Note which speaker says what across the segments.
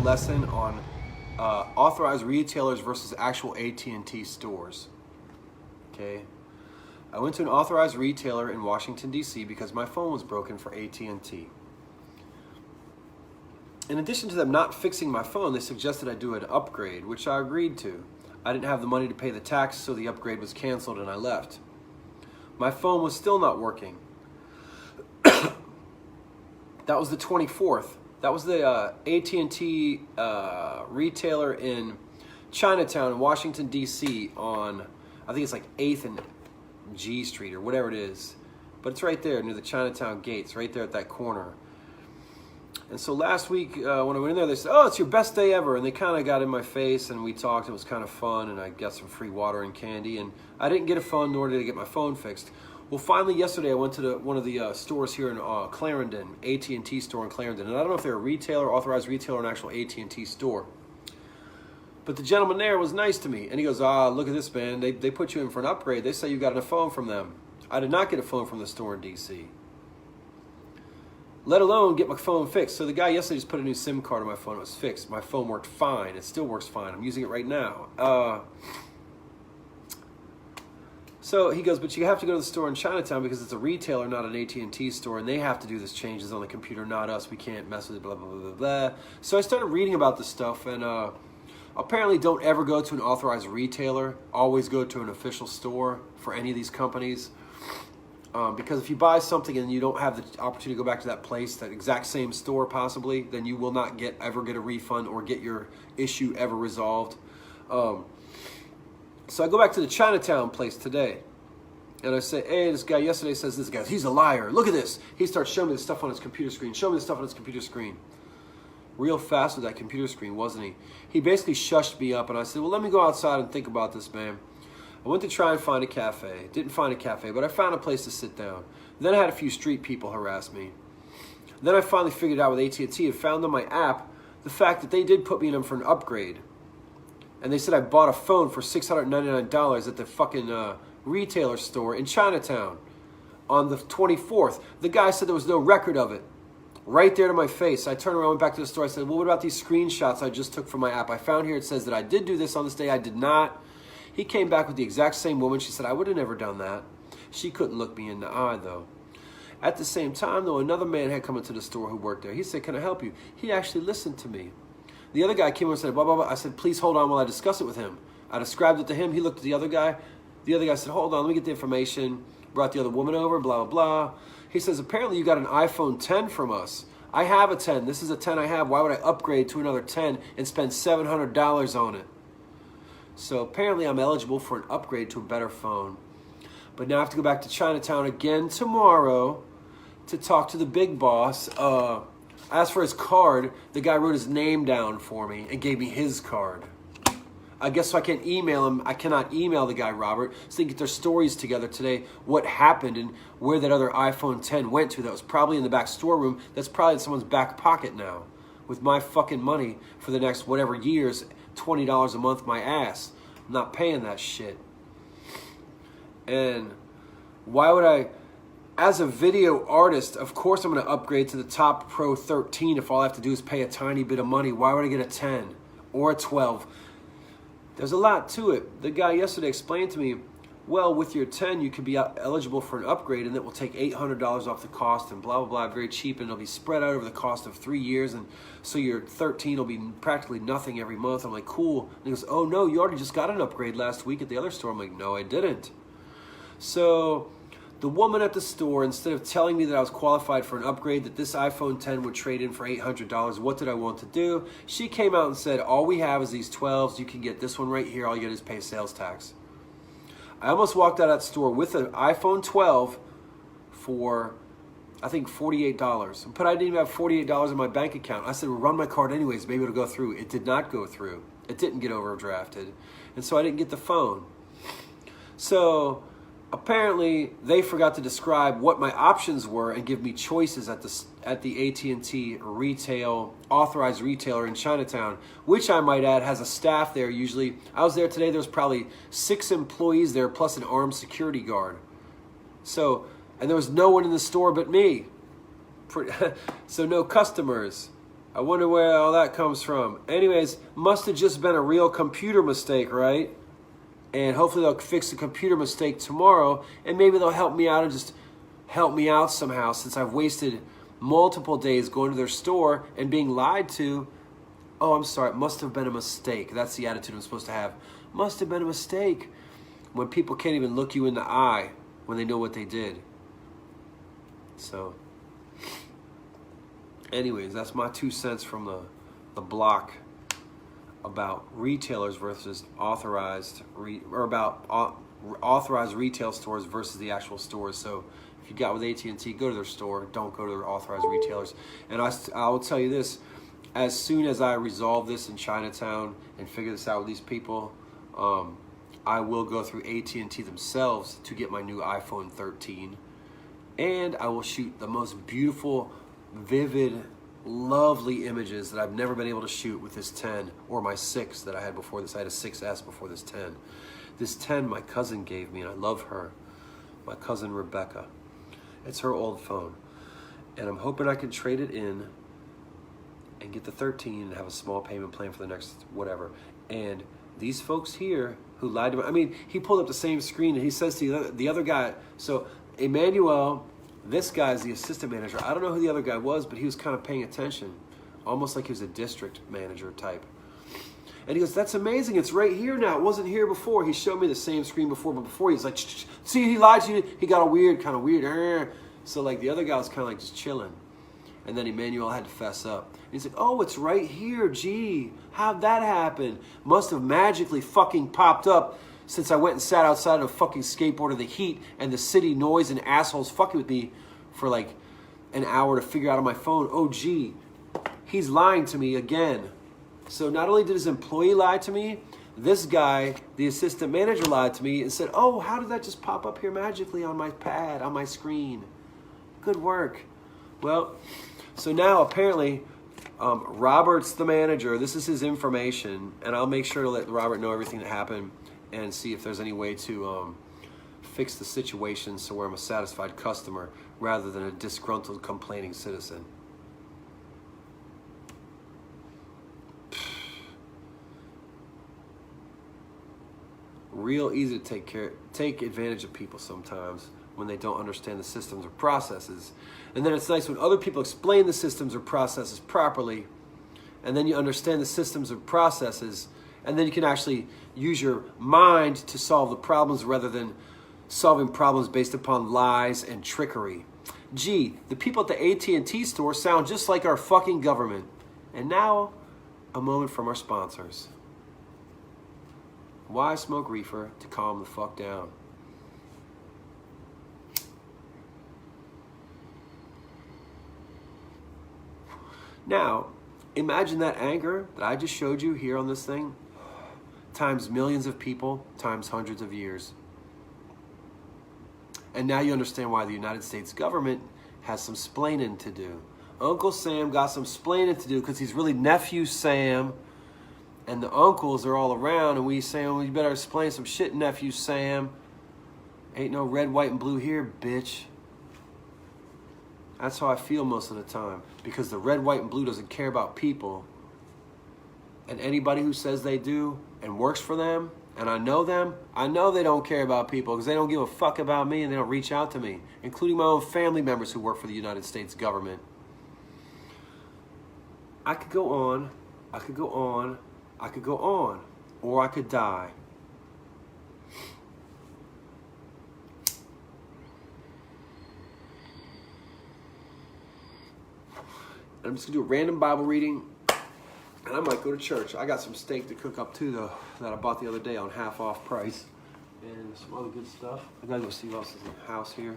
Speaker 1: lesson on authorized retailers versus actual AT&T stores. Okay, I went to an authorized retailer in Washington, D.C. because my phone was broken for AT&T. In addition to them not fixing my phone, they suggested I do an upgrade, which I agreed to. I didn't have the money to pay the tax, so the upgrade was canceled and I left. My phone was still not working. That was the 24th. That was the AT&T retailer in Chinatown in Washington, D.C. on, I think it's like 8th and G Street or whatever it is. But it's right there near the Chinatown gates, right there at that corner. And so last week when I went in there, they said, oh, it's your best day ever. And they kind of got in my face and we talked. It was kind of fun and I got some free water and candy. And I didn't get a phone, nor did I get my phone fixed. Well, finally yesterday I went to one of the stores here in Clarendon, AT&T store in Clarendon. And I don't know if they're a retailer, authorized retailer, or an actual AT&T store. But the gentleman there was nice to me. And he goes, look at this, man. They put you in for an upgrade. They say you got a phone from them. I did not get a phone from the store in D.C., let alone get my phone fixed. So the guy yesterday just put a new SIM card on my phone. It was fixed. My phone worked fine. It still works fine. I'm using it right now. So he goes, but you have to go to the store in Chinatown because it's a retailer, not an AT&T store, and they have to do this changes on the computer, not us. We can't mess with it, blah, blah, blah, blah, blah. So I started reading about this stuff, and apparently don't ever go to an authorized retailer. Always go to an official store for any of these companies. Because if you buy something and you don't have the opportunity to go back to that place, that exact same store possibly, then you will not ever get a refund or get your issue ever resolved. So I go back to the Chinatown place today, and I say, hey, this guy yesterday says this. Guy, he's a liar. Look at this. He starts showing me the stuff on his computer screen. Show me the stuff on his computer screen. Real fast with that computer screen, wasn't he? He basically shushed me up, and I said, well, let me go outside and think about this, man. I went to try and find a cafe. Didn't find a cafe, but I found a place to sit down. Then I had a few street people harass me. Then I finally figured out with AT&T and found on my app the fact that they did put me in for an upgrade. And they said I bought a phone for $699 at the fucking retailer store in Chinatown on the 24th. The guy said there was no record of it. Right there to my face. I turned around, went back to the store. I said, well, what about these screenshots I just took from my app? I found here it says that I did do this on this day. I did not. He came back with the exact same woman. She said, I would have never done that. She couldn't look me in the eye, though. At the same time, though, another man had come into the store who worked there. He said, can I help you? He actually listened to me. The other guy came over and said, blah, blah, blah. I said, please hold on while I discuss it with him. I described it to him. He looked at the other guy. The other guy said, hold on, let me get the information. Brought the other woman over, blah, blah, blah. He says, apparently you got an iPhone 10 from us. I have a 10. This is a 10 I have. Why would I upgrade to another 10 and spend $700 on it? So apparently I'm eligible for an upgrade to a better phone. But now I have to go back to Chinatown again tomorrow to talk to the big boss. As for his card, the guy wrote his name down for me and gave me his card. I guess so I can't email him. I cannot email the guy, Robert, so they can get their stories together today, what happened and where that other iPhone 10 went to. That was probably in the back storeroom. That's probably in someone's back pocket now with my fucking money for the next whatever years, $20 a month, my ass. I'm not paying that shit. And why would I, as a video artist, of course I'm going to upgrade to the Top Pro 13 if all I have to do is pay a tiny bit of money. Why would I get a 10 or a 12? There's a lot to it. The guy yesterday explained to me, well, with your 10, you could be eligible for an upgrade, and it will take $800 off the cost and blah, blah, blah, very cheap, and it'll be spread out over the cost of 3 years, and so your 13 will be practically nothing every month. I'm like, cool. And he goes, oh, no, you already just got an upgrade last week at the other store. I'm like, no, I didn't. So the woman at the store, instead of telling me that I was qualified for an upgrade, that this iPhone 10 would trade in for $800, what did I want to do? She came out and said, all we have is these 12s. You can get this one right here. All you get is pay sales tax. I almost walked out of that store with an iPhone 12 for, I think, $48. But I didn't even have $48 in my bank account. I said, well, run my card anyways. Maybe it'll go through. It did not go through. It didn't get overdrafted. And so I didn't get the phone. So apparently they forgot to describe what my options were and give me choices at the AT&T retail, authorized retailer in Chinatown, which I might add has a staff there usually. I was there today, there was probably 6 employees there plus an armed security guard. So, and there was no one in the store but me. So no customers. I wonder where all that comes from. Anyways, must have just been a real computer mistake, right? And hopefully they'll fix the computer mistake tomorrow, and maybe they'll help me out and just help me out somehow, since I've wasted multiple days going to their store and being lied to. Oh, I'm sorry, it must have been a mistake. That's the attitude I'm supposed to have. Must have been a mistake. When people can't even look you in the eye when they know what they did. So, anyways, that's my 2 cents from the block about retailers versus authorized, authorized retail stores versus the actual stores. So, if you got with AT&T, go to their store. Don't go to their authorized retailers. And I will tell you this, as soon as I resolve this in Chinatown and figure this out with these people, I will go through AT&T themselves to get my new iPhone 13. And I will shoot the most beautiful, vivid, lovely images that I've never been able to shoot with this 10 or my 6 that I had before this. I had a 6S before this 10. This 10 my cousin gave me, and I love her. My cousin Rebecca. It's her old phone. And I'm hoping I can trade it in and get the 13 and have a small payment plan for the next whatever. And these folks here who lied to me, I mean, he pulled up the same screen and he says to the other guy, so Emmanuel, this guy's the assistant manager. I don't know who the other guy was, but he was kind of paying attention, almost like he was a district manager type. And he goes, that's amazing, it's right here now. It wasn't here before. He showed me the same screen before, but before he's like, see, he lied to you. He got a kind of weird. So like the other guy was kind of like just chilling. And then Emmanuel had to fess up. And he's like, oh, it's right here. Gee, how'd that happen? Must have magically fucking popped up since I went and sat outside of a fucking skateboard in the heat and the city noise and assholes fucking with me for like an hour to figure out on my phone. Oh, gee, he's lying to me again. So not only did his employee lie to me, this guy, the assistant manager, lied to me and said, oh, how did that just pop up here magically on my pad, on my screen? Good work. Well, so now apparently Robert's the manager. This is his information, and I'll make sure to let Robert know everything that happened and see if there's any way to fix the situation so where I'm a satisfied customer rather than a disgruntled complaining citizen. Real easy to take advantage of people sometimes when they don't understand the systems or processes. And then it's nice when other people explain the systems or processes properly, and then you understand the systems or processes, and then you can actually use your mind to solve the problems rather than solving problems based upon lies and trickery. Gee, the people at the AT&T store sound just like our fucking government. And now, a moment from our sponsors. Why smoke reefer? To calm the fuck down. Now, imagine that anger that I just showed you here on this thing, times millions of people, times hundreds of years. And now you understand why the United States government has some splaining to do. Uncle Sam got some splaining to do because he's really nephew Sam, and the uncles are all around, and we say, oh, you better explain some shit, nephew Sam. Ain't no red, white, and blue here, bitch. That's how I feel most of the time, because the red, white, and blue doesn't care about people. And anybody who says they do and works for them, and I know them, I know they don't care about people because they don't give a fuck about me and they don't reach out to me, including my own family members who work for the United States government. I could go on, I could go on, I could go on, or I could die. I'm just going to do a random Bible reading, and I might go to church. I got some steak to cook up too, though, that I bought the other day on half off price. And some other good stuff. I got to go see what else is in the house here.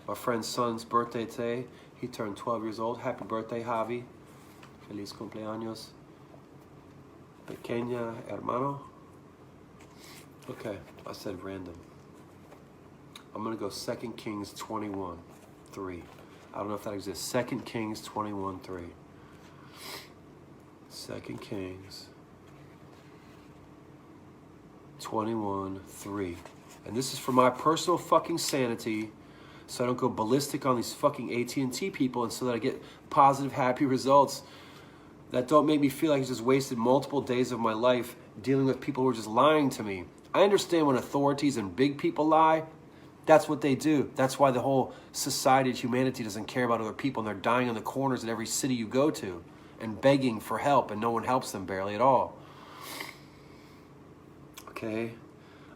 Speaker 1: My friend's son's birthday today. He turned 12 years old. Happy birthday, Javi. Feliz cumpleaños. Pequeña hermano. Okay, I said random. I'm going to go 2 Kings 21:3. I don't know if that exists. 2 Kings 21:3. 2 Kings 21:3. And this is for my personal fucking sanity, so I don't go ballistic on these fucking AT&T people, and so that I get positive, happy results that don't make me feel like I just wasted multiple days of my life dealing with people who are just lying to me. I understand when authorities and big people lie, that's what they do. That's why the whole society of humanity doesn't care about other people, and they're dying in the corners in every city you go to and begging for help, and no one helps them barely at all. Okay?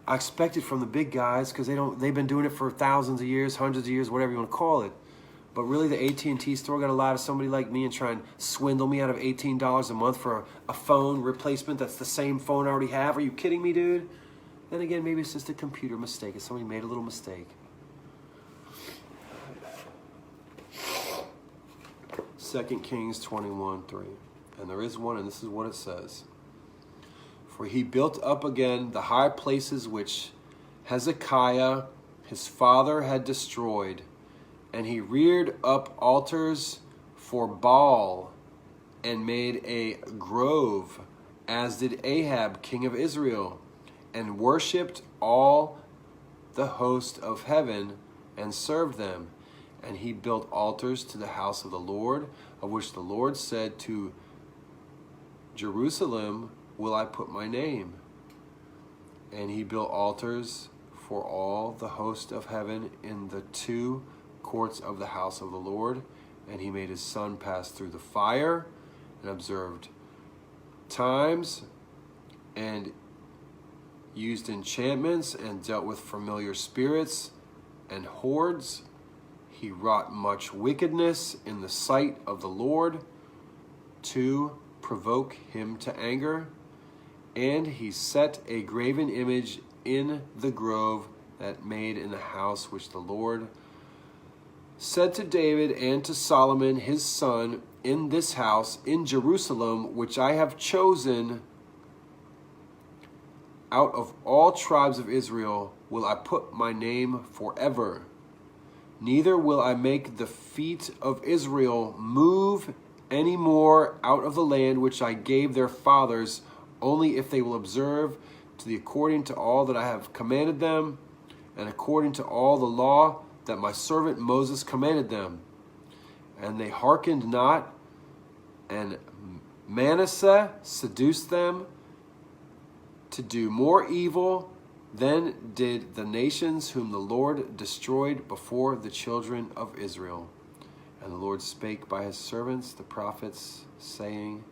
Speaker 1: I expect it from the big guys because they've been doing it for thousands of years, hundreds of years, whatever you want to call it. But really, the AT&T store got to lie to somebody like me and try and swindle me out of $18 a month for a phone replacement that's the same phone I already have. Are you kidding me, dude? Then again, maybe it's just a computer mistake. If somebody made a little mistake. 2 Kings 21:3. And there is one, and this is what it says. For he built up again the high places which Hezekiah his father had destroyed, and he reared up altars for Baal, and made a grove, as did Ahab king of Israel, and worshipped all the host of heaven, and served them. And he built altars to the house of the Lord, of which the Lord said, to Jerusalem will I put my name. And he built altars for all the host of heaven in the 2 courts of the house of the Lord. And he made his son pass through the fire, and observed times, and used enchantments, and dealt with familiar spirits and hordes. He wrought much wickedness in the sight of the Lord to provoke him to anger. And he set a graven image in the grove that made in the house which the Lord said to David and to Solomon his son, in this house in Jerusalem, which I have chosen out of all tribes of Israel, will I put my name forever. Neither will I make the feet of Israel move any more out of the land which I gave their fathers, only if they will observe according to all that I have commanded them, and according to all the law that my servant Moses commanded them. And they hearkened not, and Manasseh seduced them to do more evil than did the nations whom the Lord destroyed before the children of Israel. And the Lord spake by his servants the prophets, saying,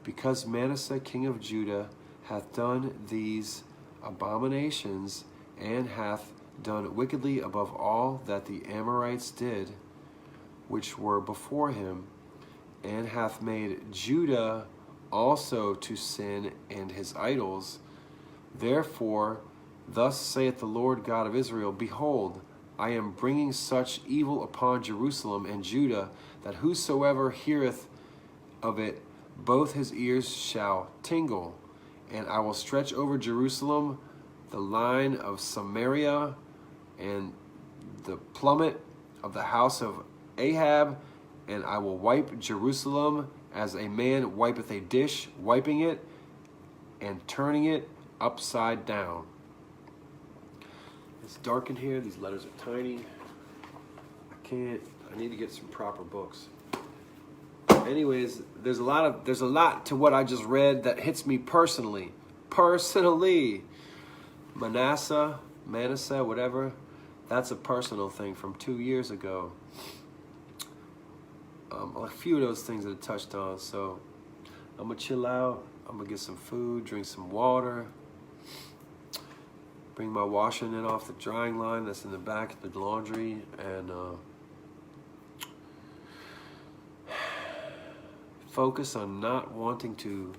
Speaker 1: because Manasseh king of Judah hath done these abominations, and hath done wickedly above all that the Amorites did, which were before him, and hath made Judah also to sin and his idols. Therefore, thus saith the Lord God of Israel, behold, I am bringing such evil upon Jerusalem and Judah, that whosoever heareth of it, both his ears shall tingle. And I will stretch over Jerusalem the line of Samaria, and the plummet of the house of Ahab, and I will wipe Jerusalem as a man wipeth a dish, wiping it and turning it upside down. It's dark in here. These letters are tiny. I need to get some proper books. Anyways, there's a lot to what I just read that hits me personally. Manasseh, whatever, that's a personal thing from 2 years ago. A few of those things that it touched on. So I'm gonna chill out. I'm gonna get some food, drink some water, bring my washing in off the drying line that's in the back of the laundry, and focus on not wanting to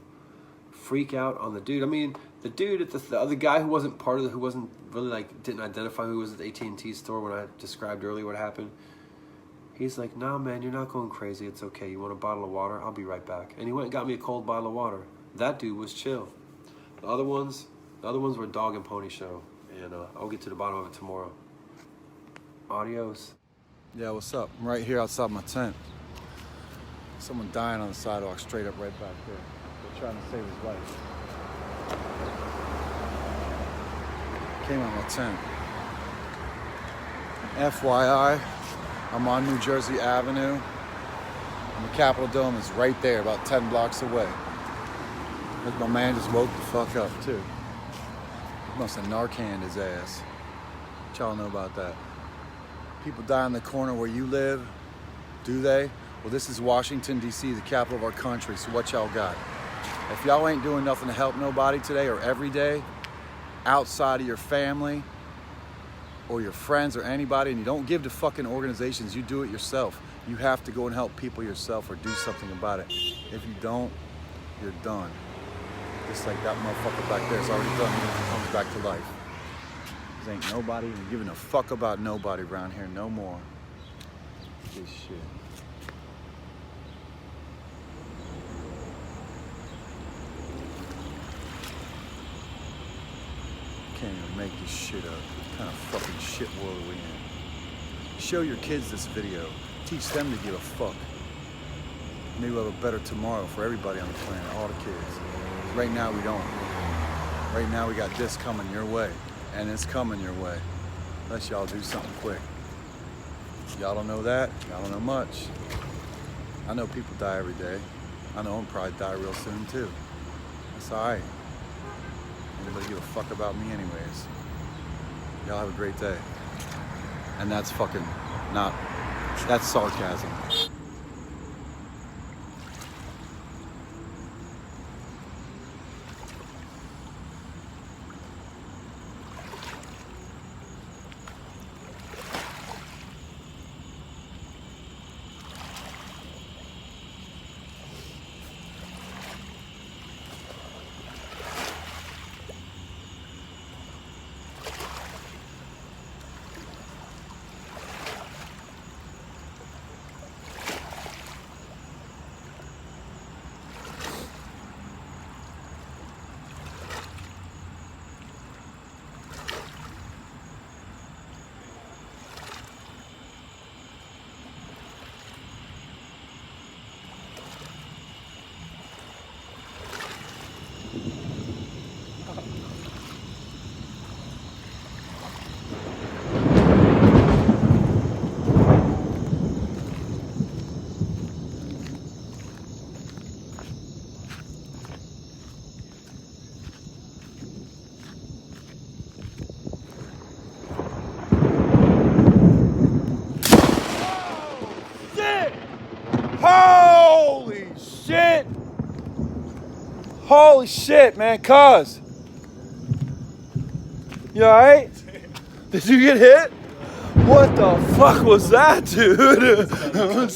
Speaker 1: freak out on the dude. I mean, the dude at the other guy who wasn't part of it, who wasn't really like, didn't identify who was at the AT&T store when I described earlier what happened. He's like, nah, man, you're not going crazy. It's okay. You want a bottle of water? I'll be right back. And he went and got me a cold bottle of water. That dude was chill. The other ones were dog and pony show. And I'll get to the bottom of it tomorrow. Adios.
Speaker 2: Yeah, what's up? I'm right here outside my tent. Someone dying on the sidewalk, straight up right back there. They're trying to save his life. Came on my tent. FYI, I'm on New Jersey Avenue. And the Capitol Dome is right there, about 10 blocks away. Look, my man just woke the fuck up too. He must have Narcaned his ass. What y'all know about that? People die in the corner where you live, do they? Well, this is Washington, D.C., the capital of our country, so what y'all got? If y'all ain't doing nothing to help nobody today or every day, outside of your family or your friends or anybody, and you don't give to fucking organizations, you do it yourself. You have to go and help people yourself or do something about it. If you don't, you're done. Just like that motherfucker back there is already done even if he comes back to life. There ain't nobody even giving a fuck about nobody around here no more. This shit. Can't even make this shit up. What kind of fucking shit world are we in? Show your kids this video. Teach them to give a fuck. Maybe we'll have a better tomorrow for everybody on the planet, all the kids. Right now we don't. Right now we got this coming your way. And it's coming your way. Unless y'all do something quick. Y'all don't know that. Y'all don't know much. I know people die every day. I know I'm probably die real soon too. That's alright. Nobody give a fuck about me anyways. Y'all have a great day. And that's fucking not, that's sarcasm. Holy shit! Holy shit, man, cuz. You alright? Did you get hit? What the fuck was that, dude?